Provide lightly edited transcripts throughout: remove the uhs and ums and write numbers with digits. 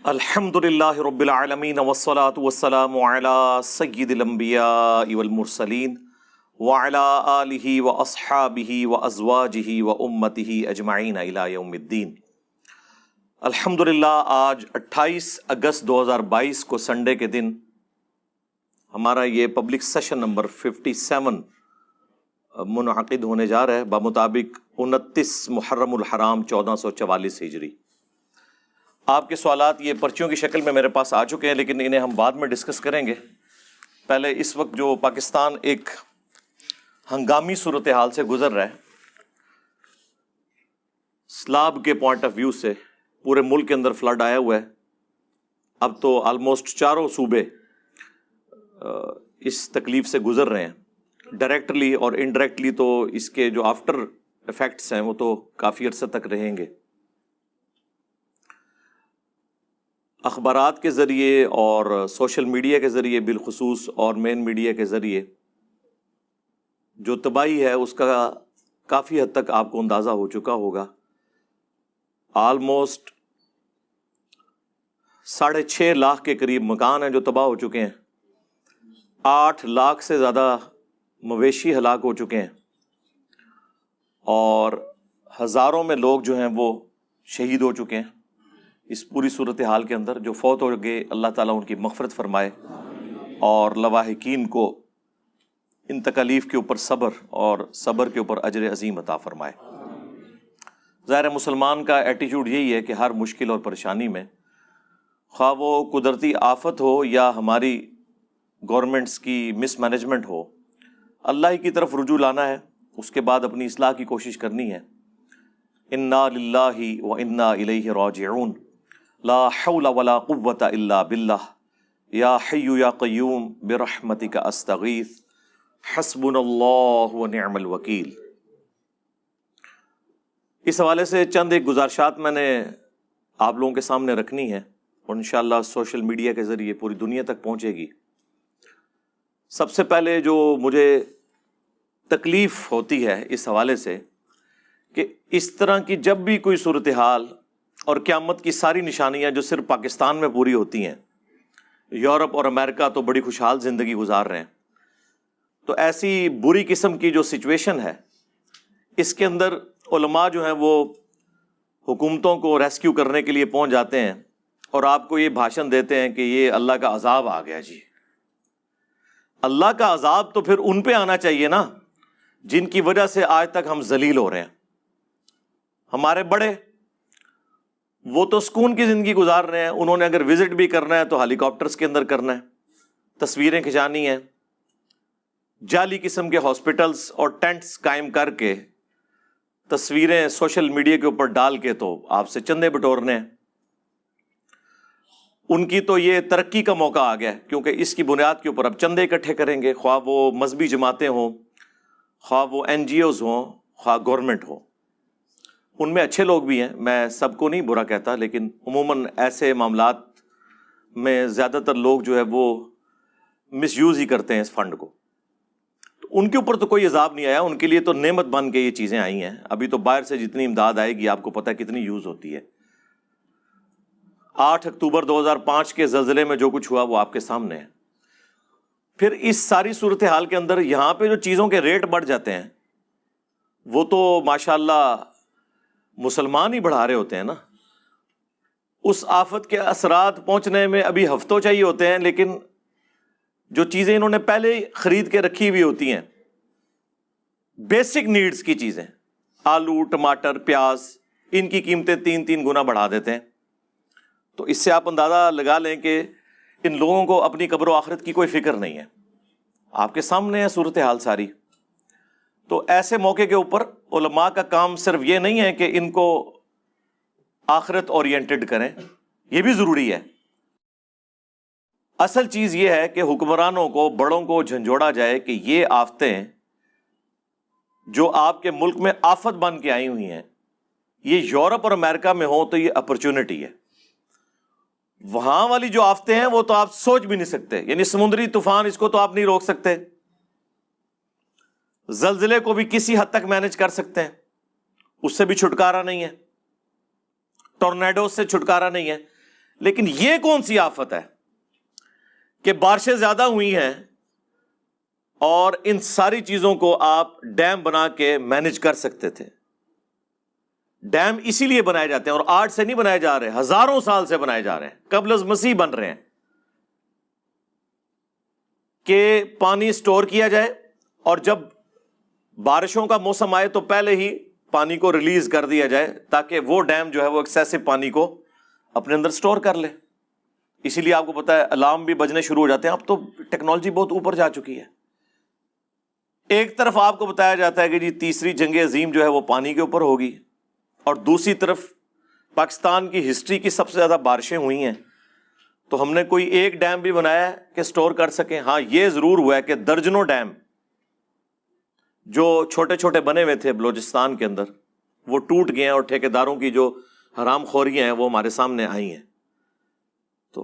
الحمدللہ رب العالمین والصلاة والسلام علی سید الانبیاء والمرسلین وعلی آلہ واصحابہ وازواجہ وامتہ اجمعین الی یوم الدین۔ الحمدللہ آج 28 اگست 2022 کو سنڈے کے دن ہمارا یہ پبلک سیشن نمبر 57 منعقد ہونے جا رہا ہے بمطابق 29 محرم الحرام 1444 ہجری۔ آپ کے سوالات یہ پرچیوں کی شکل میں میرے پاس آ چکے ہیں، لیکن انہیں ہم بعد میں ڈسکس کریں گے۔ پہلے اس وقت جو پاکستان ایک ہنگامی صورتحال سے گزر رہا ہے، سیلاب کے پوائنٹ آف ویو سے پورے ملک کے اندر فلڈ آیا ہوا ہے۔ اب تو آلموسٹ چاروں صوبے اس تکلیف سے گزر رہے ہیں، ڈائریکٹلی اور انڈائریکٹلی، تو اس کے جو آفٹر ایفیکٹس ہیں وہ تو کافی عرصے تک رہیں گے۔ اخبارات کے ذریعے اور سوشل میڈیا کے ذریعے بالخصوص اور مین میڈیا کے ذریعے جو تباہی ہے اس کا کافی حد تک آپ کو اندازہ ہو چکا ہوگا۔ آلموسٹ 6.5 لاکھ کے قریب مکان ہیں جو تباہ ہو چکے ہیں، 8 لاکھ سے زیادہ مویشی ہلاک ہو چکے ہیں، اور ہزاروں میں لوگ جو ہیں وہ شہید ہو چکے ہیں۔ اس پوری صورتحال کے اندر جو فوت ہو گئے، اللہ تعالیٰ ان کی مغفرت فرمائے اور لواحقین کو ان تکالیف کے اوپر صبر اور صبر کے اوپر اجر عظیم عطا فرمائے۔ ظاہر مسلمان کا ایٹیچیوڈ یہی ہے کہ ہر مشکل اور پریشانی میں، خواہ وہ قدرتی آفت ہو یا ہماری گورنمنٹس کی مس مینجمنٹ ہو، اللہ ہی کی طرف رجوع لانا ہے، اس کے بعد اپنی اصلاح کی کوشش کرنی ہے۔ انا للہ و انا الیہ راجعون، لا حول ولا قوة الا باللہ، یا حی یا قیوم برحمتک استغیث، حسبنا اللہ ونعم الوکیل۔ اس حوالے سے چند ایک گزارشات میں نے آپ لوگوں کے سامنے رکھنی ہے، اور انشاءاللہ سوشل میڈیا کے ذریعے پوری دنیا تک پہنچے گی۔ سب سے پہلے جو مجھے تکلیف ہوتی ہے اس حوالے سے کہ اس طرح کی جب بھی کوئی صورتحال اور قیامت کی ساری نشانیاں جو صرف پاکستان میں پوری ہوتی ہیں، یورپ اور امریکہ تو بڑی خوشحال زندگی گزار رہے ہیں، تو ایسی بری قسم کی جو سچویشن ہے اس کے اندر علماء جو ہیں وہ حکومتوں کو ریسکیو کرنے کے لیے پہنچ جاتے ہیں اور آپ کو یہ بھاشن دیتے ہیں کہ یہ اللہ کا عذاب آ گیا جی۔ اللہ کا عذاب تو پھر ان پہ آنا چاہیے نا جن کی وجہ سے آج تک ہم ذلیل ہو رہے ہیں۔ ہمارے بڑے وہ تو سکون کی زندگی گزار رہے ہیں، انہوں نے اگر وزٹ بھی کرنا ہے تو ہیلی کاپٹرز کے اندر کرنا ہے، تصویریں کھنچانی ہیں، جعلی قسم کے ہاسپٹلز اور ٹینٹس قائم کر کے تصویریں سوشل میڈیا کے اوپر ڈال کے تو آپ سے چندے بٹورنے ہیں۔ ان کی تو یہ ترقی کا موقع آ گیا ہے، کیونکہ اس کی بنیاد کے اوپر اب چندے اکٹھے کریں گے، خواہ وہ مذہبی جماعتیں ہوں، خواہ وہ NGOs ہوں، خواہ گورنمنٹ ہو۔ ان میں اچھے لوگ بھی ہیں، میں سب کو نہیں برا کہتا، لیکن عموماً ایسے معاملات میں زیادہ تر لوگ جو ہے وہ مس یوز ہی کرتے ہیں اس فنڈ کو۔ تو ان کے اوپر تو کوئی عذاب نہیں آیا، ان کے لیے تو نعمت بن کے یہ چیزیں آئی ہیں۔ ابھی تو باہر سے جتنی امداد آئے گی آپ کو پتہ ہے کتنی یوز ہوتی ہے۔ 8 اکتوبر 2005 کے زلزلے میں جو کچھ ہوا وہ آپ کے سامنے ہے۔ پھر اس ساری صورتحال کے اندر یہاں پہ جو چیزوں کے ریٹ بڑھ جاتے ہیں وہ تو ماشاءاللہ مسلمان ہی بڑھا رہے ہوتے ہیں نا۔ اس آفت کے اثرات پہنچنے میں ابھی ہفتوں چاہیے ہوتے ہیں، لیکن جو چیزیں انہوں نے پہلے ہی خرید کے رکھی ہوئی ہوتی ہیں، بیسک نیڈز کی چیزیں، آلو، ٹماٹر، پیاز، ان کی قیمتیں 3 گنا بڑھا دیتے ہیں۔ تو اس سے آپ اندازہ لگا لیں کہ ان لوگوں کو اپنی قبر و آخرت کی کوئی فکر نہیں ہے۔ آپ کے سامنے ہے صورتحال ساری۔ تو ایسے موقع کے اوپر علماء کا کام صرف یہ نہیں ہے کہ ان کو آخرت اورینٹڈ کریں، یہ بھی ضروری ہے۔ اصل چیز یہ ہے کہ حکمرانوں کو، بڑوں کو جھنجھوڑا جائے کہ یہ آفتیں جو آپ کے ملک میں آفت بن کے آئی ہوئی ہیں، یہ یورپ اور امریکہ میں ہوں تو یہ اپرچونٹی ہے۔ وہاں والی جو آفتیں ہیں وہ تو آپ سوچ بھی نہیں سکتے، یعنی سمندری طوفان، اس کو تو آپ نہیں روک سکتے، زلزلے کو بھی کسی حد تک مینج کر سکتے ہیں، اس سے بھی چھٹکارا نہیں ہے، ٹورنیڈو سے چھٹکارا نہیں ہے، لیکن یہ کون سی آفت ہے کہ بارشیں زیادہ ہوئی ہیں اور ان ساری چیزوں کو آپ ڈیم بنا کے مینج کر سکتے تھے. ڈیم اسی لیے بنائے جاتے ہیں، اور آج سے نہیں بنائے جا رہے، ہزاروں سال سے بنائے جا رہے ہیں، قبل از مسیح بن رہے ہیں، کہ پانی سٹور کیا جائے اور جب بارشوں کا موسم آئے تو پہلے ہی پانی کو ریلیز کر دیا جائے تاکہ وہ ڈیم جو ہے وہ ایکسیسو پانی کو اپنے اندر سٹور کر لے. اسی لیے آپ کو پتا ہے الارم بھی بجنے شروع ہو جاتے ہیں. اب تو ٹیکنالوجی بہت اوپر جا چکی ہے. ایک طرف آپ کو بتایا جاتا ہے کہ جی تیسری جنگ عظیم جو ہے وہ پانی کے اوپر ہوگی، اور دوسری طرف پاکستان کی ہسٹری کی سب سے زیادہ بارشیں ہوئی ہیں، تو ہم نے کوئی ایک ڈیم بھی بنایا ہے کہ سٹور کر سکیں. ہاں یہ ضرور ہوا ہے کہ درجنوں ڈیم جو چھوٹے چھوٹے بنے ہوئے تھے بلوچستان کے اندر وہ ٹوٹ گئے ہیں، اور ٹھیکیداروں کی جو حرام خوریاں ہیں وہ ہمارے سامنے آئی ہیں. تو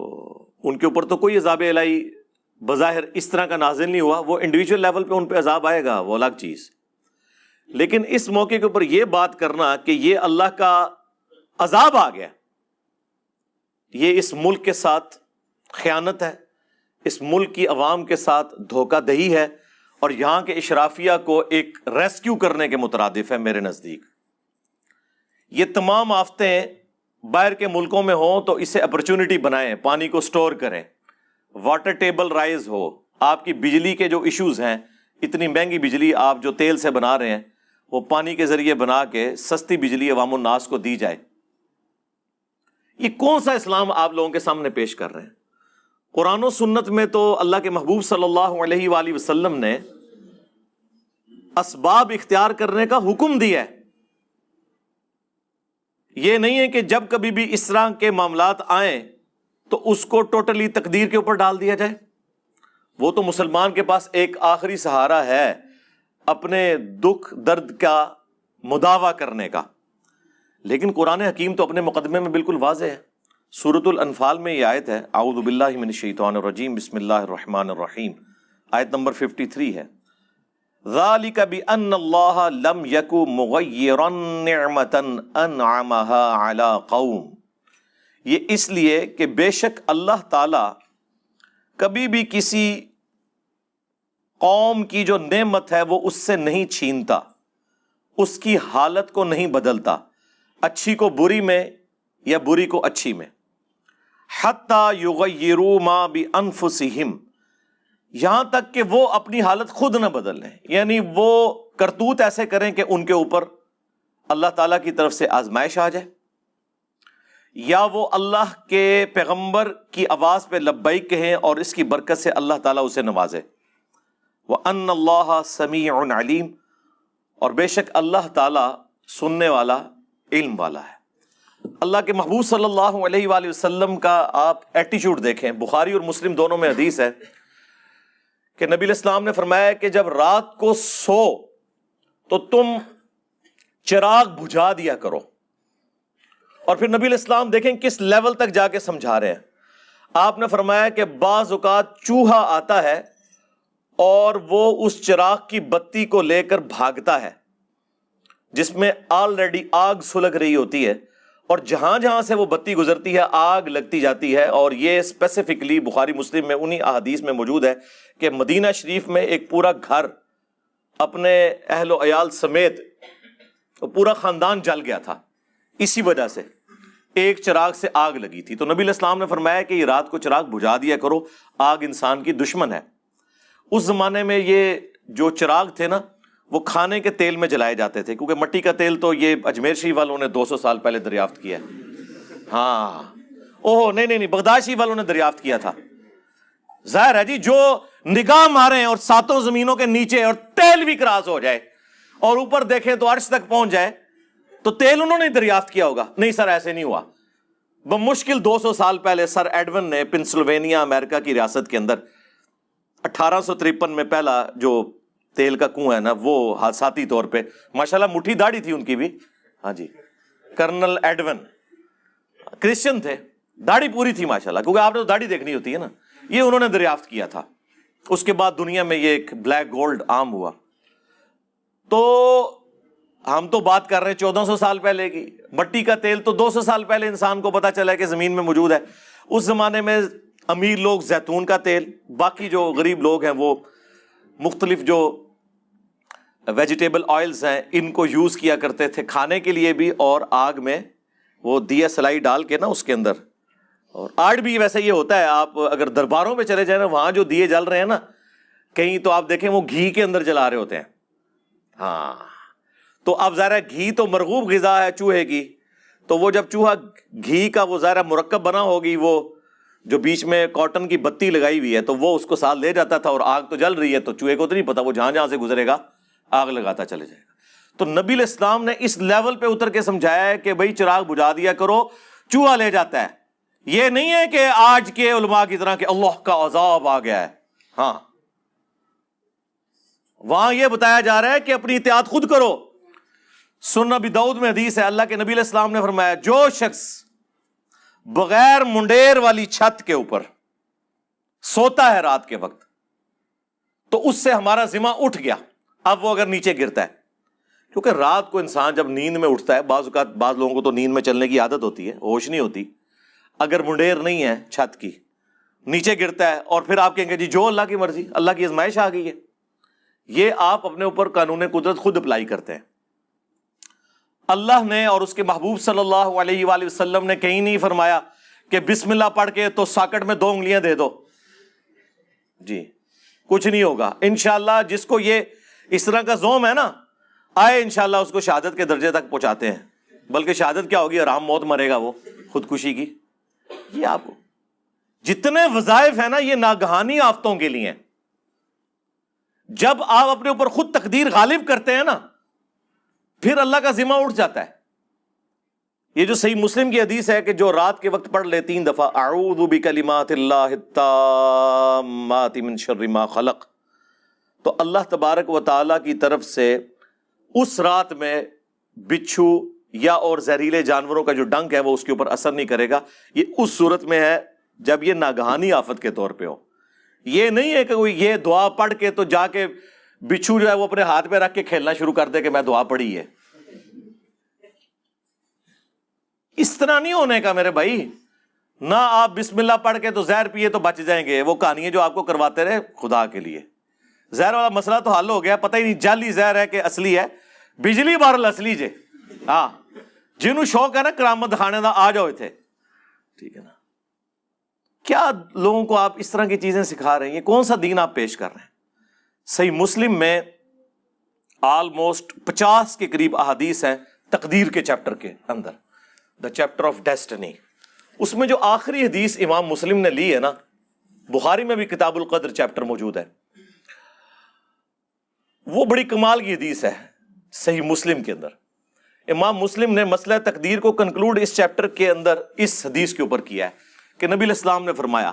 ان کے اوپر تو کوئی عذاب الہی بظاہر اس طرح کا نازل نہیں ہوا، وہ انڈیویجول لیول پہ ان پہ عذاب آئے گا، وہ الگ چیز. لیکن اس موقع کے اوپر یہ بات کرنا کہ یہ اللہ کا عذاب آ گیا، یہ اس ملک کے ساتھ خیانت ہے، اس ملک کی عوام کے ساتھ دھوکہ دہی ہے، اور یہاں کے اشرافیہ کو ایک ریسکیو کرنے کے مترادف ہے میرے نزدیک. یہ تمام آفتیں باہر کے ملکوں میں ہوں تو اسے اپرچونٹی بنائیں، پانی کو سٹور کریں، واٹر ٹیبل رائز ہو. آپ کی بجلی کے جو ایشوز ہیں، اتنی مہنگی بجلی آپ جو تیل سے بنا رہے ہیں وہ پانی کے ذریعے بنا کے سستی بجلی عوام الناس کو دی جائے. یہ کون سا اسلام آپ لوگوں کے سامنے پیش کر رہے ہیں؟ قرآن و سنت میں تو اللہ کے محبوب صلی اللہ علیہ وآلہ وسلم نے اسباب اختیار کرنے کا حکم دیا ہے. یہ نہیں ہے کہ جب کبھی بھی اس طرح کے معاملات آئیں تو اس کو ٹوٹلی تقدیر کے اوپر ڈال دیا جائے. وہ تو مسلمان کے پاس ایک آخری سہارا ہے اپنے دکھ درد کا مداوع کرنے کا. لیکن قرآن حکیم تو اپنے مقدمے میں بالکل واضح ہے. سورۃ الانفال میں یہ آیت ہے، اعوذ باللہ من الشیطان الرجیم، بسم اللہ الرحمن الرحیم، آیت نمبر 53 ہے، ذالک بأن اللہ لم یک مغیرا نعمتا انعمها علی قوم. یہ اس لیے کہ بے شک اللہ تعالی کبھی بھی کسی قوم کی جو نعمت ہے وہ اس سے نہیں چھینتا، اس کی حالت کو نہیں بدلتا، اچھی کو بری میں یا بری کو اچھی میں. حتی یغیروا ما بانفسہم، یہاں تک کہ وہ اپنی حالت خود نہ بدل لیں، یعنی وہ کرتوت ایسے کریں کہ ان کے اوپر اللہ تعالیٰ کی طرف سے آزمائش آ جائے، یا وہ اللہ کے پیغمبر کی آواز پہ لبیک کہیں اور اس کی برکت سے اللہ تعالیٰ اسے نوازے. وَأَنَّ اللَّهَ سَمِيعٌ عَلِيمٌ، اور بے شک اللہ تعالیٰ سننے والا، علم والا ہے. اللہ کے محبوب صلی اللہ علیہ وآلہ وسلم کا آپ ایٹیچیوڈ دیکھیں. بخاری اور مسلم دونوں میں حدیث ہے کہ نبی علیہ السلام نے فرمایا کہ جب رات کو سو تو تم چراغ بجھا دیا کرو. اور پھر نبی علیہ السلام دیکھیں کس لیول تک جا کے سمجھا رہے ہیں. آپ نے فرمایا کہ بعض اوقات چوہا آتا ہے اور وہ اس چراغ کی بتی کو لے کر بھاگتا ہے جس میں آلریڈی آگ سلگ رہی ہوتی ہے، اور جہاں جہاں سے وہ بتی گزرتی ہے آگ لگتی جاتی ہے. اور یہ اسپیسیفکلی بخاری مسلم میں انہی احادیث میں موجود ہے کہ مدینہ شریف میں ایک پورا گھر اپنے اہل و عیال سمیت پورا خاندان جل گیا تھا، اسی وجہ سے ایک چراغ سے آگ لگی تھی. تو نبی علیہ السلام نے فرمایا کہ یہ رات کو چراغ بجھا دیا کرو، آگ انسان کی دشمن ہے. اس زمانے میں یہ جو چراغ تھے نا وہ کھانے کے تیل میں جلائے جاتے تھے، کیونکہ مٹی کا تیل تو یہ اجمیر شریف والوں نے 200 سال پہلے دریافت کیا ہے. ہاں اوہ نہیں بغداد شریف والوں نے دریافت کیا تھا. ظاہر ہے جی جو نگاہ مارے اور ساتوں زمینوں کے نیچے اور تیل بھی کراس ہو جائے اور اوپر دیکھیں تو عرش تک پہنچ جائے تو تیل انہوں نے دریافت کیا ہوگا. نہیں سر ایسے نہیں ہوا. بمشکل 200 سال پہلے سر ایڈون نے پنسلوینیا امریکہ کی ریاست کے اندر 1853 میں پہلا جو تیل کا کنواں ہے نا وہ حادثاتی طور پہ، ماشاءاللہ مٹھی داڑھی تھی ان کی بھی، ہاں جی، کرنل ایڈون کرسچن تھے، داڑھی پوری تھی ماشاءاللہ، کیونکہ آپ نے تو داڑھی دیکھنی ہوتی ہے نا. یہ انہوں نے دریافت کیا تھا. اس کے بعد دنیا میں یہ ایک بلیک گولڈ عام ہوا. تو ہم تو بات کر رہے ہیں 1400 سال پہلے کی. مٹی کا تیل تو 200 سال پہلے انسان کو پتا چلا کہ زمین میں موجود ہے. اس زمانے میں امیر لوگ زیتون کا تیل، باقی جو غریب لوگ ہیں وہ مختلف جو ویجیٹیبل آئلز ہیں ان کو یوز کیا کرتے تھے کھانے کے لیے بھی، اور آگ میں وہ دیا سلائی ڈال کے نا اس کے اندر. اور آج بھی ویسے یہ ہوتا ہے، آپ اگر درباروں میں چلے جائیں نا، وہاں جو دیے جل رہے ہیں نا کہیں، تو آپ دیکھیں وہ گھی کے اندر جلا رہے ہوتے ہیں. ہاں، تو اب ظاہر ہے گھی تو مرغوب غذا ہے چوہے کی، تو وہ جب چوہا گھی کا وہ ظاہر مرکب بنا ہوگی، وہ جو بیچ میں کاٹن کی بتی لگائی ہوئی ہے، تو وہ اس کو ساتھ لے جاتا تھا، اور آگ تو جل رہی ہے تو چوہے کو تو نہیں پتا، وہ جہاں جہاں سے گزرے گا آگ لگاتا چلے جائے گا. تو نبی علیہ السلام نے اس لیول پہ اتر کے سمجھایا ہے کہ بھائی چراغ بجھا دیا کرو، چوہا لے جاتا ہے. یہ نہیں ہے کہ آج کے علماء کی طرح کہ اللہ کا عذاب آ گیا ہے. ہاں، وہاں یہ بتایا جا رہا ہے کہ اپنی احتیاط خود کرو. سنن ابی داؤد میں حدیث ہے، اللہ کے نبی علیہ السلام نے فرمایا جو شخص بغیر منڈیر والی چھت کے اوپر سوتا ہے رات کے وقت، تو اس سے ہمارا ذمہ اٹھ گیا. اب وہ اگر نیچے گرتا ہے، کیونکہ رات کو انسان جب نیند میں اٹھتا ہے، بعض اوقات بعض لوگوں کو تو نیند میں چلنے کی عادت ہوتی ہے، ہوش نہیں ہوتی، اگر منڈیر نہیں ہے چھت کی، نیچے گرتا ہے، اور پھر آپ کہیں گے جی جو اللہ کی مرضی، اللہ کی آزمائش آ گئی ہے. یہ آپ اپنے اوپر قانون قدرت خود اپلائی کرتے ہیں. اللہ نے اور اس کے محبوب صلی اللہ علیہ وآلہ وسلم نے کہیں نہیں فرمایا کہ بسم اللہ پڑھ کے تو ساکٹ میں 2 انگلیاں دے دو. جی کچھ نہیں ہوگا انشاءاللہ. جس کو یہ اس طرح کا زوم ہے نا، آئے انشاءاللہ اس کو شہادت کے درجے تک پہنچاتے ہیں. بلکہ شہادت کیا ہوگی، آرام موت مرے گا وہ، خودکشی کی. یہ آپ جتنے وظائف ہیں نا یہ ناگہانی آفتوں کے لیے ہیں. جب آپ اپنے اوپر خود تقدیر غالب کرتے ہیں نا، پھر اللہ کا ذمہ اٹھ جاتا ہے. یہ جو صحیح مسلم کی حدیث ہے کہ جو رات کے وقت پڑھ لے 3 دفعہ اعوذ بکلمات اللہ التامات من شر ما خلق، تو اللہ تبارک و تعالی کی طرف سے اس رات میں بچھو یا اور زہریلے جانوروں کا جو ڈنک ہے وہ اس کے اوپر اثر نہیں کرے گا. یہ اس صورت میں ہے جب یہ ناگہانی آفت کے طور پہ ہو. یہ نہیں ہے کہ کوئی یہ دعا پڑھ کے تو جا کے بچھو جو ہے وہ اپنے ہاتھ پہ رکھ کے کھیلنا شروع کر دے کہ میں دعا پڑھی ہے. اس طرح نہیں ہونے کا میرے بھائی. نہ آپ بسم اللہ پڑھ کے تو زہر پیے تو بچ جائیں گے. وہ کہانی جو آپ کو کرواتے رہے خدا کے لیے. زہر والا مسئلہ تو حل ہو گیا، پتہ ہی نہیں جعلی زہر ہے کہ اصلی ہے. بجلی بارل اصلی جے. ہاں، جنہوں شوق ہے نا کرامت دکھانے دا آ جاؤ تھے. ٹھیک ہے نا. کیا لوگوں کو آپ اس طرح کی چیزیں سکھا رہے ہیں؟ یہ کون سا دین آپ پیش کر رہے ہیں؟ صحیح مسلم میں آلموسٹ 50 کے قریب احادیث ہیں تقدیر کے چیپٹر کے اندر، دا چیپٹر آف ڈیسٹنی. اس میں جو آخری حدیث امام مسلم نے لی ہے نا، بخاری میں بھی کتاب القدر چیپٹر موجود ہے، وہ بڑی کمال کی حدیث ہے. صحیح مسلم کے اندر امام مسلم نے مسئلہ تقدیر کو کنکلوڈ اس چیپٹر کے اندر اس حدیث کے اوپر کیا ہے کہ نبی علیہ السلام نے فرمایا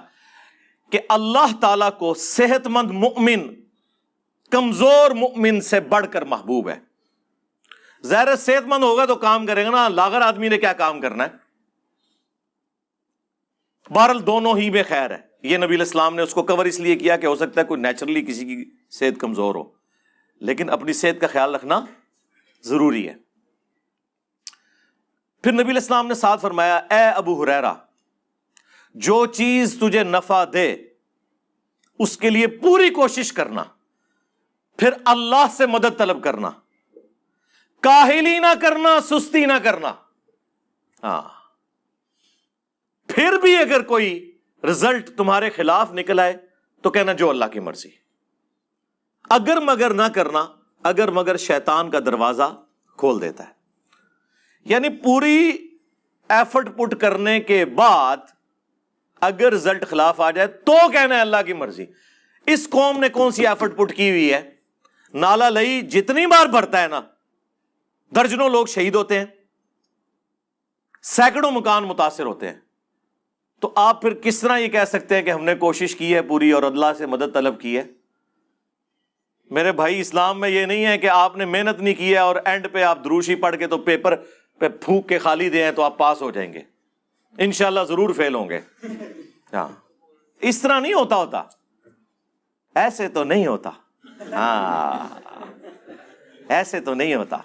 کہ اللہ تعالیٰ کو صحت مند مؤمن کمزور مؤمن سے بڑھ کر محبوب ہے. ظاہر صحت مند ہوگا تو کام کرے گا نا، لاغر آدمی نے کیا کام کرنا ہے. بہرحال دونوں ہی میں خیر ہے. یہ نبی علیہ السلام نے اس کو کور اس لیے کیا کہ ہو سکتا ہے کوئی نیچرلی کسی کی صحت کمزور ہو، لیکن اپنی صحت کا خیال رکھنا ضروری ہے. پھر نبی علیہ السلام نے ساتھ فرمایا اے ابو ہریرہ، جو چیز تجھے نفع دے اس کے لیے پوری کوشش کرنا، پھر اللہ سے مدد طلب کرنا، کاہلی نہ کرنا، سستی نہ کرنا. ہاں، پھر بھی اگر کوئی رزلٹ تمہارے خلاف نکل آئے تو کہنا جو اللہ کی مرضی. اگر مگر نہ کرنا، اگر مگر شیطان کا دروازہ کھول دیتا ہے. یعنی پوری ایفرٹ پٹ کرنے کے بعد اگر رزلٹ خلاف آ جائے تو کہنا ہے اللہ کی مرضی. اس قوم نے کون سی ایفرٹ پٹ کی ہوئی ہے؟ نالا لئی جتنی بار بھرتا ہے نا، درجنوں لوگ شہید ہوتے ہیں، سینکڑوں مکان متاثر ہوتے ہیں. تو آپ پھر کس طرح یہ کہہ سکتے ہیں کہ ہم نے کوشش کی ہے پوری اور اللہ سے مدد طلب کی ہے؟ میرے بھائی اسلام میں یہ نہیں ہے کہ آپ نے محنت نہیں کی ہے اور اینڈ پہ آپ دروشی پڑھ کے تو پیپر پہ پھونک کے خالی دے ہیں تو آپ پاس ہو جائیں گے. انشاءاللہ ضرور فیل ہوں گے. ہاں، اس طرح نہیں ہوتا. ایسے تو نہیں ہوتا. ہاں، ایسے تو نہیں ہوتا.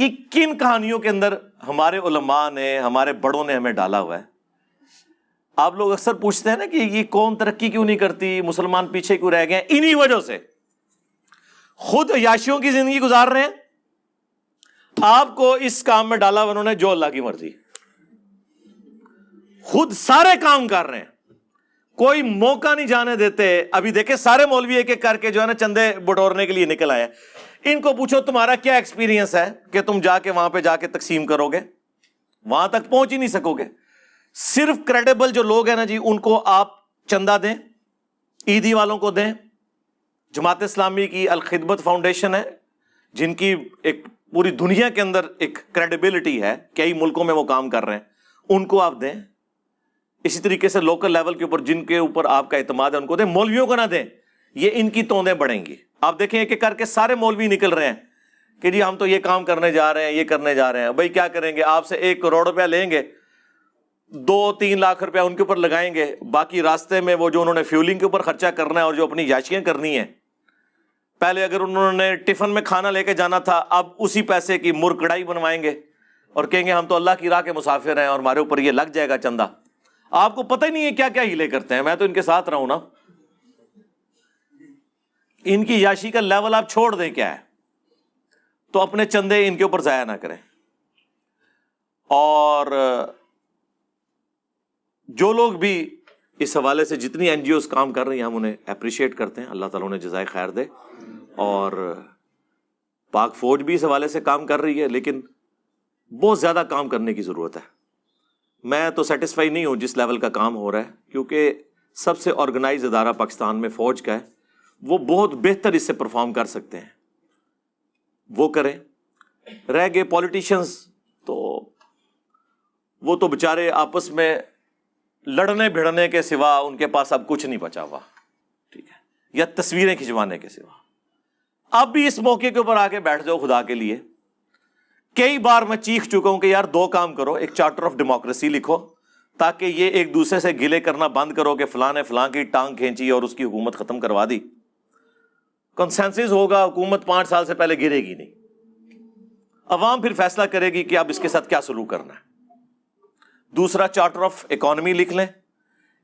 یہ کن کہانیوں کے اندر ہمارے علماء نے, ہمارے بڑوں نے ہمیں ڈالا ہوا ہے. آپ لوگ اکثر پوچھتے ہیں نا کہ یہ قوم ترقی کیوں نہیں کرتی, مسلمان پیچھے کیوں رہ گئے. انہی وجہ سے خود عیاشیوں کی زندگی گزار رہے ہیں, آپ کو اس کام میں ڈالا انہوں نے جو اللہ کی مرضی, خود سارے کام کر رہے ہیں, کوئی موقع نہیں جانے دیتے. ابھی دیکھیں سارے مولوی ایک ایک کر کے جو ہے نا چندے بٹورنے کے لیے نکل آئے. ان کو پوچھو تمہارا کیا ایکسپیرینس ہے کہ تم جا کے وہاں پہ جا کے تقسیم کرو گے, وہاں تک پہنچ ہی نہیں سکو گے. صرف کریڈیبل جو لوگ ہیں نا جی, ان کو آپ چندہ دیں, عیدی والوں کو دیں. جماعت اسلامی کی الخدمت فاؤنڈیشن ہے, جن کی ایک پوری دنیا کے اندر ایک کریڈیبلٹی ہے, کئی ملکوں میں وہ کام کر رہے ہیں, ان کو آپ دیں. اسی طریقے سے لوکل لیول کے اوپر جن کے اوپر آپ کا اعتماد ہے ان کو دیں, مولویوں کو نہ دیں, یہ ان کی توندیں بڑھیں گی. آپ دیکھیں ایک ایک کر کے سارے مولوی نکل رہے ہیں کہ جی ہم تو یہ کام کرنے جا رہے ہیں, یہ کرنے جا رہے ہیں. بھائی کیا کریں گے, آپ سے 1 کروڑ روپیہ لیں گے, 2-3 لاکھ روپیہ ان کے اوپر لگائیں گے, باقی راستے میں وہ جو انہوں نے فیولنگ کے اوپر خرچہ کرنا ہے اور جو اپنی یاشیاں کرنی ہیں, پہلے اگر انہوں نے ٹفن میں کھانا لے کے جانا تھا, اب اسی پیسے کی مر کڑائی بنوائیں گے اور کہیں گے ہم تو اللہ کی راہ کے مسافر ہیں اور ہمارے اوپر یہ لگ جائے گا چندہ. آپ کو پتہ ہی نہیں ہے کیا کیا ہیلے کرتے ہیں. میں تو ان کے ساتھ رہا ہوں نا. ان کی یاشی کا لیول آپ چھوڑ دیں کیا ہے, تو اپنے چندے ان کے اوپر ضائع نہ کریں. اور جو لوگ بھی اس حوالے سے جتنی این جی اوز کام کر رہی ہیں ہم انہیں اپریشیٹ کرتے ہیں, اللہ تعالیٰ انہیں جزائے خیر دے. اور پاک فوج بھی اس حوالے سے کام کر رہی ہے, لیکن بہت زیادہ کام کرنے کی ضرورت ہے. میں تو سیٹسفائی نہیں ہوں جس لیول کا کام ہو رہا ہے, کیونکہ سب سے آرگنائز ادارہ پاکستان میں فوج کا ہے, وہ بہت بہتر اس سے پرفارم کر سکتے ہیں, وہ کریں. رہ گئے پولیٹیشنز, تو وہ تو بےچارے آپس میں لڑنے بھڑنے کے سوا ان کے پاس اب کچھ نہیں بچا ہوا, ٹھیک ہے, یا تصویریں کھنچوانے کے سوا. اب بھی اس موقع کے اوپر آ کے بیٹھ جاؤ خدا کے لیے. کئی بار میں چیخ چکا ہوں کہ یار 2 کام کرو, ایک چارٹر آف ڈیموکریسی لکھو تاکہ یہ ایک دوسرے سے گلے کرنا بند کرو کہ فلاں نے فلاں کی ٹانگ کھینچی اور اس کی حکومت ختم کروا دی. کنسنسس ہوگا, حکومت 5 سال سے پہلے گرے گی نہیں, عوام پھر فیصلہ کرے گی کہ اب اس کے ساتھ کیا سلوک کرنا ہے. دوسرا چارٹر آف اکانومی لکھ لیں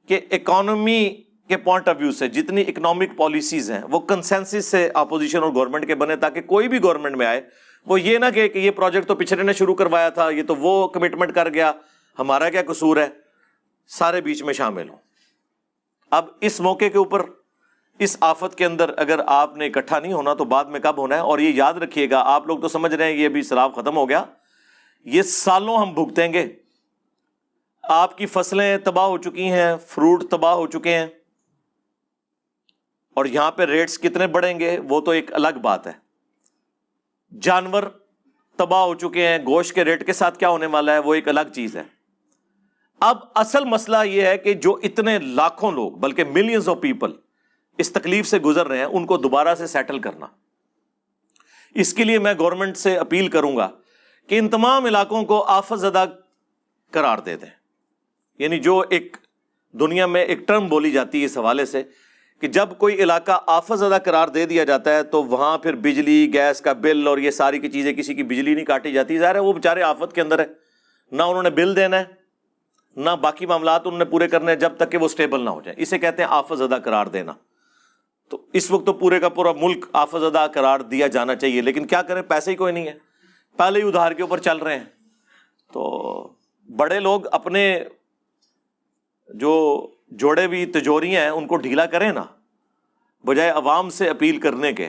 کہ اکانومی کے پوائنٹ آف ویو سے جتنی اکنامک پالیسیز ہیں وہ کنسنسس سے اپوزیشن اور گورنمنٹ کے بنے, تاکہ کوئی بھی گورنمنٹ میں آئے وہ یہ نہ کہ یہ پروجیکٹ تو پچھلے نے شروع کروایا تھا, یہ تو وہ کمٹمنٹ کر گیا, ہمارا کیا قصور ہے. سارے بیچ میں شامل ہوں. اب اس موقع کے اوپر اس آفت کے اندر اگر آپ نے اکٹھا نہیں ہونا تو بعد میں کب ہونا ہے. اور یہ یاد رکھیے گا, آپ لوگ تو سمجھ رہے ہیں یہ بھی سیلاب ختم ہو گیا, یہ سالوں ہم بھگتیں گے. آپ کی فصلیں تباہ ہو چکی ہیں, فروٹ تباہ ہو چکے ہیں, اور یہاں پہ ریٹس کتنے بڑھیں گے وہ تو ایک الگ بات ہے. جانور تباہ ہو چکے ہیں, گوشت کے ریٹ کے ساتھ کیا ہونے والا ہے وہ ایک الگ چیز ہے. اب اصل مسئلہ یہ ہے کہ جو اتنے لاکھوں لوگ بلکہ ملینز آف پیپل اس تکلیف سے گزر رہے ہیں ان کو دوبارہ سے سیٹل کرنا. اس کے لیے میں گورنمنٹ سے اپیل کروں گا کہ ان تمام علاقوں کو آفت زدہ قرار دے دیں. یعنی جو ایک دنیا میں ایک ٹرم بولی جاتی ہے اس حوالے سے کہ جب کوئی علاقہ آفت زدہ قرار دے دیا جاتا ہے تو وہاں پھر بجلی گیس کا بل اور یہ ساری کی چیزیں, کسی کی بجلی نہیں کاٹی جاتی. ظاہر ہے وہ بیچارے آفت کے اندر ہے, نہ انہوں نے بل دینا ہے نہ باقی معاملات انہوں نے پورے کرنے ہیں جب تک کہ وہ سٹیبل نہ ہو جائیں. اسے کہتے ہیں آفت زدہ قرار دینا. تو اس وقت تو پورے کا پورا ملک آفت زدہ قرار دیا جانا چاہیے, لیکن کیا کریں, پیسے ہی کوئی نہیں ہے, پہلے ہی ادھار کے اوپر چل رہے ہیں. تو بڑے لوگ اپنے جو جوڑے ہوئی تجوریاں ہیں ان کو ڈھیلا کریں نا, بجائے عوام سے اپیل کرنے کے.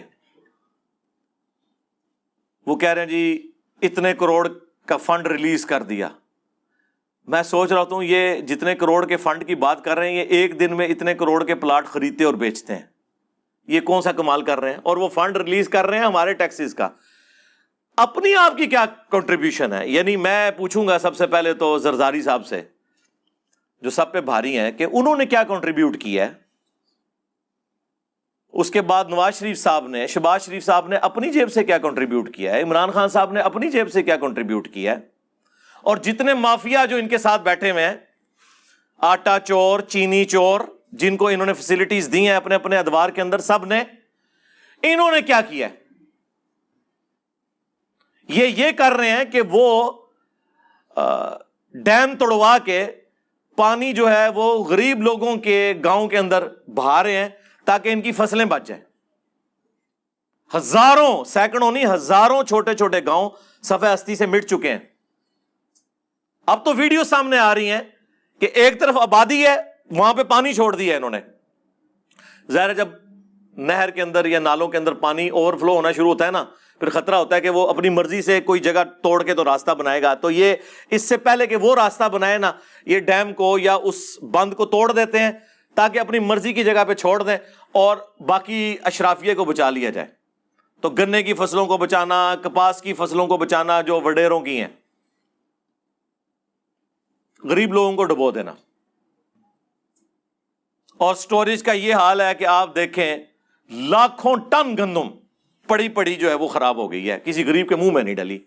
وہ کہہ رہے ہیں جی اتنے کروڑ کا فنڈ ریلیز کر دیا. میں سوچ رہا ہوں یہ جتنے کروڑ کے فنڈ کی بات کر رہے ہیں یہ ایک دن میں اتنے کروڑ کے پلاٹ خریدتے اور بیچتے ہیں. یہ کون سا کمال کر رہے ہیں, اور وہ فنڈ ریلیز کر رہے ہیں ہمارے ٹیکسز کا. اپنی آپ کی کیا کنٹریبیوشن ہے؟ یعنی میں پوچھوں گا سب سے پہلے تو زرزاری صاحب سے جو سب پہ بھاری ہیں کہ انہوں نے کیا کنٹریبیوٹ کیا ہے. اس کے بعد نواز شریف صاحب نے, شہباز شریف صاحب نے اپنی جیب سے کیا کنٹریبیوٹ کیا ہے, عمران خان صاحب نے اپنی جیب سے کیا کنٹریبیوٹ کیا ہے, اور جتنے مافیا جو ان کے ساتھ بیٹھے ہوئے ہیں, آٹا چور, چینی چور, جن کو انہوں نے فیسلٹیز دی ہیں اپنے اپنے ادوار کے اندر, سب نے انہوں نے کیا کیا ہے. یہ کر رہے ہیں کہ وہ ڈیم توڑوا کے پانی جو ہے وہ غریب لوگوں کے گاؤں کے اندر بہا رہے ہیں تاکہ ان کی فصلیں بچ جائیں. ہزاروں، سینکڑوں نہیں، ہزاروں چھوٹے چھوٹے گاؤں صفحہ ہستی سے مٹ چکے ہیں. اب تو ویڈیو سامنے آ رہی ہیں کہ ایک طرف آبادی ہے، وہاں پہ پانی چھوڑ دیا ہے انہوں نے. ظاہر ہے جب نہر کے اندر یا نالوں کے اندر پانی اوور فلو ہونا شروع ہوتا ہے نا، پھر خطرہ ہوتا ہے کہ وہ اپنی مرضی سے کوئی جگہ توڑ کے تو راستہ بنائے گا. تو یہ اس سے پہلے کہ وہ راستہ بنائے نا، یہ ڈیم کو یا اس بند کو توڑ دیتے ہیں تاکہ اپنی مرضی کی جگہ پہ چھوڑ دیں اور باقی اشرافیہ کو بچا لیا جائے. تو گنے کی فصلوں کو بچانا، کپاس کی فصلوں کو بچانا جو وڈیروں کی ہیں، غریب لوگوں کو ڈبو دینا. اور سٹوریج کا یہ حال ہے کہ آپ دیکھیں لاکھوں ٹن گندم پڑی پڑی جو ہے وہ خراب ہو گئی ہے، کسی غریب کے منہ میں نہیں ڈلی.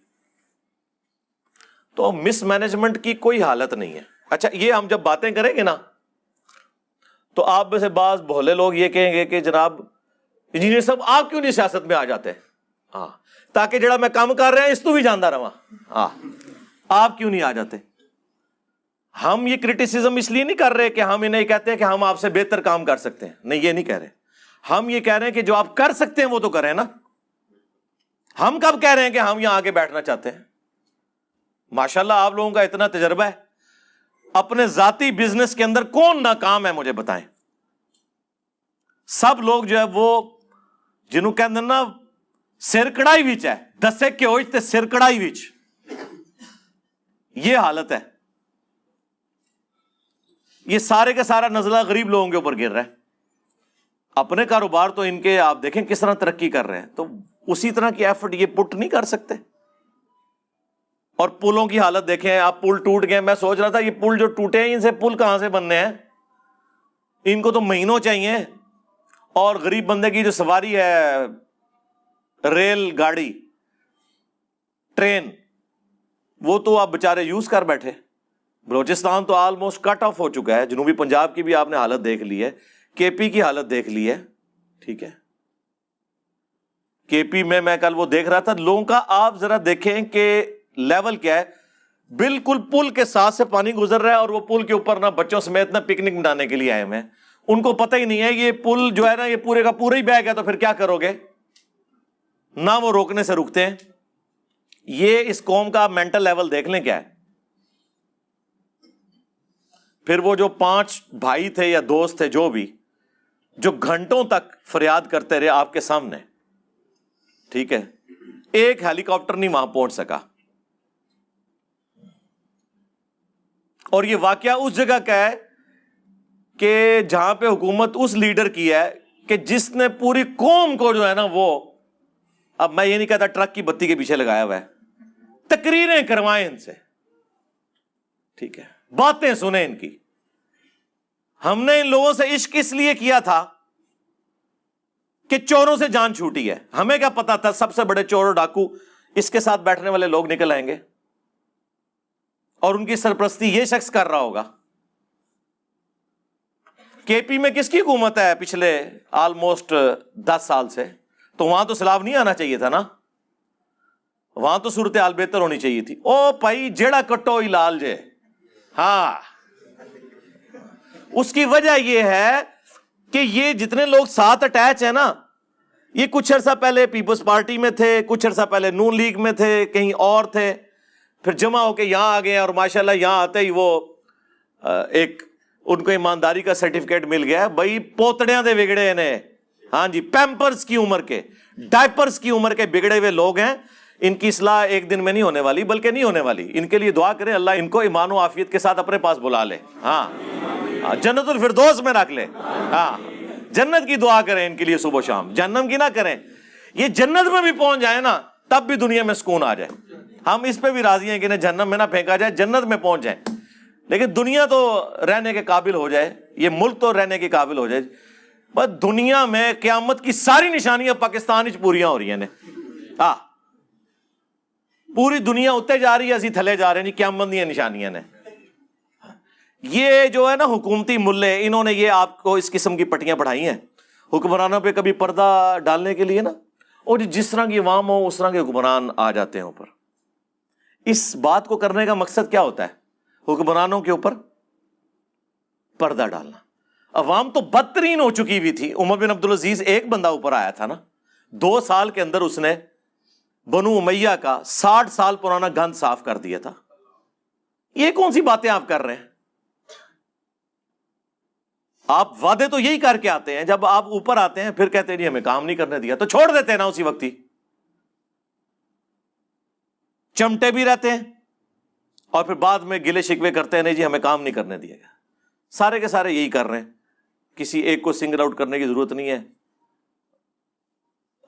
تو مس مینجمنٹ کی کوئی حالت نہیں ہے. اچھا، یہ ہم جب باتیں کریں گے نا تو آپ میں سے بعض بھولے لوگ یہ کہیں گے کہ جناب انجینئر صاحب آپ کیوں نہیں سیاست میں آ جاتے؟ ہاں، تاکہ جڑا میں کام کر رہا ہوں اس تو بھی جاندا رہا. ہاں، آپ کیوں نہیں آ جاتے؟ ہم یہ کرٹیسزم اس لیے نہیں کر رہے کہ ہم انہیں کہتے ہیں کہ ہم آپ سے بہتر کام کر سکتے ہیں. نہیں، یہ نہیں کہہ رہے. ہم یہ کہہ رہے ہیں کہ جو آپ کر سکتے ہیں وہ تو کریں نا. ہم کب کہہ رہے ہیں کہ ہم یہاں آگے بیٹھنا چاہتے ہیں؟ ماشاءاللہ آپ لوگوں کا اتنا تجربہ ہے. اپنے ذاتی بزنس کے اندر کون ناکام ہے مجھے بتائیں. سب لوگ جو ہے وہ جنہوں کہتے ہیں نا سر کڑائی وچ ہے، دسے کہ ہوئی تے سر کڑائی وچ، یہ حالت ہے. یہ سارے کا سارا نزلہ غریب لوگوں کے اوپر گر رہا ہے. اپنے کاروبار تو ان کے آپ دیکھیں کس طرح ترقی کر رہے ہیں، تو اسی طرح کی ایفرٹ یہ پٹ نہیں کر سکتے. اور پلوں کی حالت دیکھیں آپ، پل ٹوٹ گئے. میں سوچ رہا تھا یہ پل جو ٹوٹے ہیں ان سے پل کہاں سے بننے ہیں؟ ان کو تو مہینوں چاہیے. اور غریب بندے کی جو سواری ہے، ریل گاڑی، ٹرین، وہ تو آپ بےچارے یوز کر بیٹھے. بلوچستان تو آلموسٹ کٹ آف ہو چکا ہے. جنوبی پنجاب کی بھی آپ نے حالت دیکھ لی ہے، کے پی کی حالت دیکھ لی ہے. ٹھیک ہے، کے پی میں کل وہ دیکھ رہا تھا لوگوں کا. آپ ذرا دیکھیں کہ لیول کیا ہے. بالکل پل کے ساتھ سے پانی گزر رہا ہے اور وہ پل کے اوپر نہ بچوں سمیت نہ پکنک منانے کے لیے آئے ہوئے ہیں. ان کو پتہ ہی نہیں ہے یہ پل جو ہے نا یہ پورے کا پورا ہی بہ گیا تو پھر کیا کرو گے. نہ وہ روکنے سے رکتے ہیں. یہ اس قوم کا مینٹل لیول دیکھ لیں کیا ہے. پھر وہ جو 5 بھائی تھے یا دوست تھے جو بھی، جو گھنٹوں تک فریاد کرتے رہے آپ کے سامنے، ٹھیک ہے، ایک ہیلی کاپٹر نہیں وہاں پہنچ سکا. اور یہ واقعہ اس جگہ کا ہے کہ جہاں پہ حکومت اس لیڈر کی ہے کہ جس نے پوری قوم کو جو ہے نا وہ، اب میں یہ نہیں کہتا ٹرک کی بتی کے پیچھے لگایا ہوا ہے، تقریریں کروائیں ان سے، ٹھیک ہے، باتیں سنیں ان کی. ہم نے ان لوگوں سے عشق اس لیے کیا تھا کہ چوروں سے جان چھوٹی ہے. ہمیں کیا پتا تھا سب سے بڑے چور اور ڈاکو اس کے ساتھ بیٹھنے والے لوگ نکل آئیں گے اور ان کی سرپرستی یہ شخص کر رہا ہوگا. کے پی میں کس کی حکومت ہے پچھلے آلموسٹ 10 سال سے؟ تو وہاں تو سیلاب نہیں آنا چاہیے تھا نا، وہاں تو صورتحال بہتر ہونی چاہیے تھی. او بھائی جیڑا کٹو ہی لال جے. ہاں، اس کی وجہ یہ ہے کہ یہ جتنے لوگ ساتھ اٹیچ ہیں نا، یہ کچھ عرصہ پہلے پیپلز پارٹی میں تھے، کچھ عرصہ پہلے نون لیگ میں تھے، کہیں اور تھے، پھر جمع ہو کے یہاں آ گئے اور ماشاءاللہ یہاں آتے ہی وہ ایک ان کو ایمانداری کا سرٹیفکیٹ مل گیا. بھائی پوتڑیاں دے بگڑے نے، ہاں جی، پیمپرز کی عمر کے، ڈائپرز کی عمر کے بگڑے ہوئے لوگ ہیں. ان کی اصلاح ایک دن میں نہیں ہونے والی، بلکہ نہیں ہونے والی. ان کے لیے دعا کریں اللہ ان کو ایمان و عافیت کے ساتھ اپنے پاس بلا لے. ہاں، جنت الفردوس میں رکھ لے. ہاں، جنت کی دعا کریں ان کے لیے صبح و شام، جہنم کی نہ کریں. یہ جنت میں بھی پہنچ جائے نا تب بھی دنیا میں سکون آ جائے. ہم اس پہ بھی راضی ہیں کہ انہیں جہنم میں نہ پھینکا جائے، جنت میں پہنچ جائیں، لیکن دنیا تو رہنے کے قابل ہو جائے، یہ ملک تو رہنے کے قابل ہو جائے. بس دنیا میں قیامت کی ساری نشانیاں پاکستان وچ پوریاں ہو رہی ہیں. ہاں، پوری دنیا اتنے جا رہی ہے، اسی تھلے جا رہے ہیں جی، قیامت دی نشانیاں نے. یہ جو ہے نا حکومتی ملے، انہوں نے یہ آپ کو اس قسم کی پٹیاں پڑھائی ہیں حکمرانوں پہ کبھی پردہ ڈالنے کے لیے نا. اور جس طرح کی عوام ہو اس طرح کے حکمران آ جاتے ہیں اوپر. اس بات کو کرنے کا مقصد کیا ہوتا ہے؟ حکمرانوں کے اوپر پردہ ڈالنا. عوام تو بدترین ہو چکی ہوئی تھی. عمر بن عبدالعزیز ایک بندہ اوپر آیا تھا نا، 2 سال کے اندر اس نے بنو امیہ کا 60 سال پرانا گند صاف کر دیا تھا. یہ کون سی باتیں آپ کر رہے ہیں؟ آپ وعدے تو یہی کر کے آتے ہیں، جب آپ اوپر آتے ہیں پھر کہتے ہیں جی ہمیں کام نہیں کرنے دیا، تو چھوڑ دیتے ہیں نا اسی وقت ہی. چمٹے بھی رہتے ہیں اور پھر بعد میں گلے شکوے کرتے ہیں نہیں جی ہمیں کام نہیں کرنے دیا گیا. سارے کے سارے یہی کر رہے ہیں، کسی ایک کو سنگل آؤٹ کرنے کی ضرورت نہیں ہے.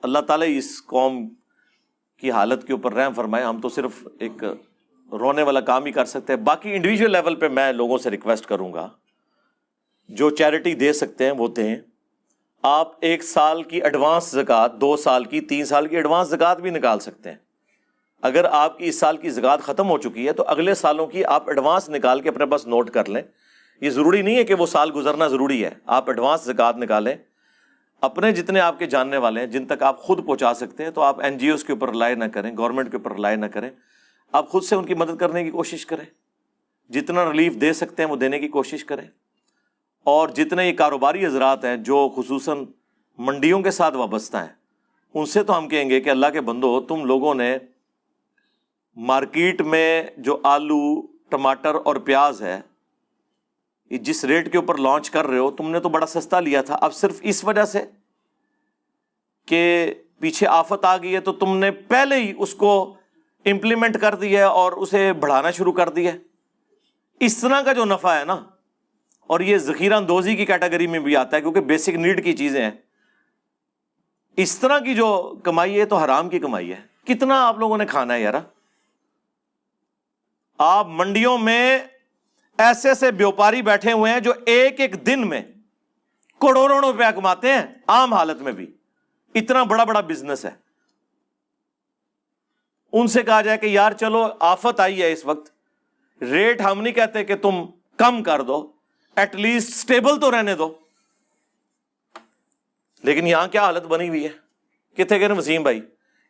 اللہ تعالیٰ اس قوم کی حالت کے اوپر رحم فرمائے. ہم تو صرف ایک رونے والا کام ہی کر سکتے ہیں. باقی انڈیویجول لیول پہ میں لوگوں سے ریکویسٹ کروں گا، جو چیریٹی دے سکتے ہیں وہ دیں. آپ 1 سال کی ایڈوانس زکوٰۃ، 2 سال کی، 3 سال کی ایڈوانس زکوٰۃ بھی نکال سکتے ہیں. اگر آپ کی اس سال کی زکوٰۃ ختم ہو چکی ہے تو اگلے سالوں کی آپ ایڈوانس نکال کے اپنے پاس نوٹ کر لیں. یہ ضروری نہیں ہے کہ وہ سال گزرنا ضروری ہے. آپ ایڈوانس زکوٰۃ نکالیں. اپنے جتنے آپ کے جاننے والے ہیں جن تک آپ خود پہنچا سکتے ہیں تو آپ این جی اوز کے اوپر رلائی نہ کریں، گورنمنٹ کے اوپر رلائی نہ کریں. آپ خود سے ان کی مدد کرنے کی کوشش کریں. جتنا ریلیف دے سکتے ہیں وہ دینے کی کوشش کریں. اور جتنے یہ کاروباری حضرات ہیں جو خصوصاً منڈیوں کے ساتھ وابستہ ہیں، ان سے تو ہم کہیں گے کہ اللہ کے بندو، تم لوگوں نے مارکیٹ میں جو آلو، ٹماٹر اور پیاز ہے، یہ جس ریٹ کے اوپر لانچ کر رہے ہو، تم نے تو بڑا سستا لیا تھا. اب صرف اس وجہ سے کہ پیچھے آفت آ گئی ہے تو تم نے پہلے ہی اس کو امپلیمنٹ کر دیا ہے اور اسے بڑھانا شروع کر دیا ہے. اس طرح کا جو نفع ہے نا، اور یہ ذخیرہ اندوزی کی کیٹیگری میں بھی آتا ہے کیونکہ بیسک نیڈ کی چیزیں ہیں. اس طرح کی جو کمائی ہے تو حرام کی کمائی ہے. کتنا آپ لوگوں نے کھانا ہے یار؟ آپ منڈیوں میں ایسے ایسے بیوپاری بیٹھے ہوئے ہیں جو ایک ایک دن میں کروڑوں روپیہ کماتے ہیں، عام حالت میں بھی. اتنا بڑا بڑا بزنس ہے. ان سے کہا جائے کہ یار چلو آفت آئی ہے اس وقت، ریٹ ہم نہیں کہتے کہ تم کم کر دو، ایٹ لیسٹ سٹیبل تو رہنے دو. لیکن یہاں کیا حالت بنی ہوئی ہے؟ کتنے کہ وسیم بھائی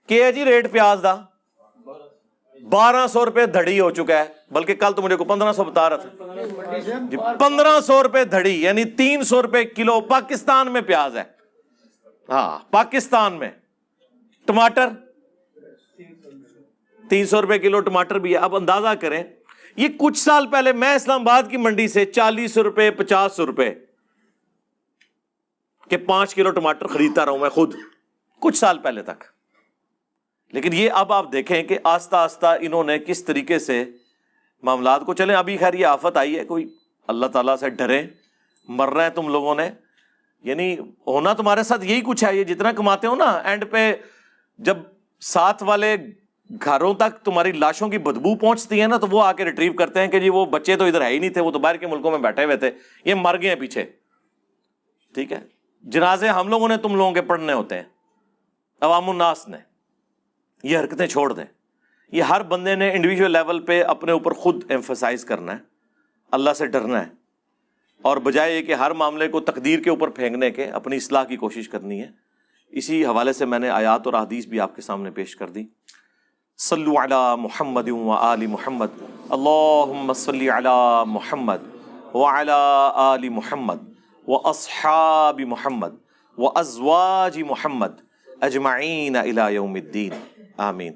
کہ ہے جی ریٹ پیاز دا 1200 روپے دھڑی ہو چکا ہے، بلکہ کل تو مجھے کو 1500 بتا رہا تھا جی. 1500 روپے دھڑی یعنی 300 روپے کلو پاکستان میں پیاز ہے. ہاں پاکستان میں. ٹماٹر 300 روپے کلو ٹماٹر بھی ہے. اب اندازہ کریں، یہ کچھ سال پہلے میں اسلام آباد کی منڈی سے 40 روپے 50 روپے کہ 5 کلو ٹماٹر خریدتا رہا ہوں میں خود کچھ سال پہلے تک. لیکن یہ اب آپ دیکھیں کہ آہستہ آہستہ انہوں نے کس طریقے سے معاملات کو چلیں. ابھی خیر یہ آفت آئی ہے، کوئی اللہ تعالیٰ سے ڈریں. مر رہے ہیں تم لوگوں نے، یعنی ہونا تمہارے ساتھ یہی کچھ ہے. یہ جتنا کماتے ہو نا، اینڈ پہ جب ساتھ والے گھروں تک تمہاری لاشوں کی بدبو پہنچتی ہے نا تو وہ آ کے ریٹریو کرتے ہیں کہ جی وہ بچے تو ادھر ہے ہی نہیں تھے، وہ تو باہر کے ملکوں میں بیٹھے ہوئے تھے، یہ مر گئے ہیں پیچھے. ٹھیک ہے، جنازے ہم لوگوں نے تم لوگوں کے پڑھنے ہوتے ہیں، عوام الناس نے. یہ حرکتیں چھوڑ دیں. یہ ہر بندے نے انڈیویجول لیول پہ اپنے اوپر خود ایمفسائز کرنا ہے، اللہ سے ڈرنا ہے، اور بجائے یہ کہ ہر معاملے کو تقدیر کے اوپر پھینکنے کے اپنی اصلاح کی کوشش کرنی ہے. اسی حوالے سے میں نے آیات اور احادیث بھی آپ کے سامنے پیش کر دی. صلو علی محمد و آل محمد، اللہم صلی علی محمد وعلی آل محمد واصحاب محمد وازواج محمد اجمعین الی یوم الدین. آمین.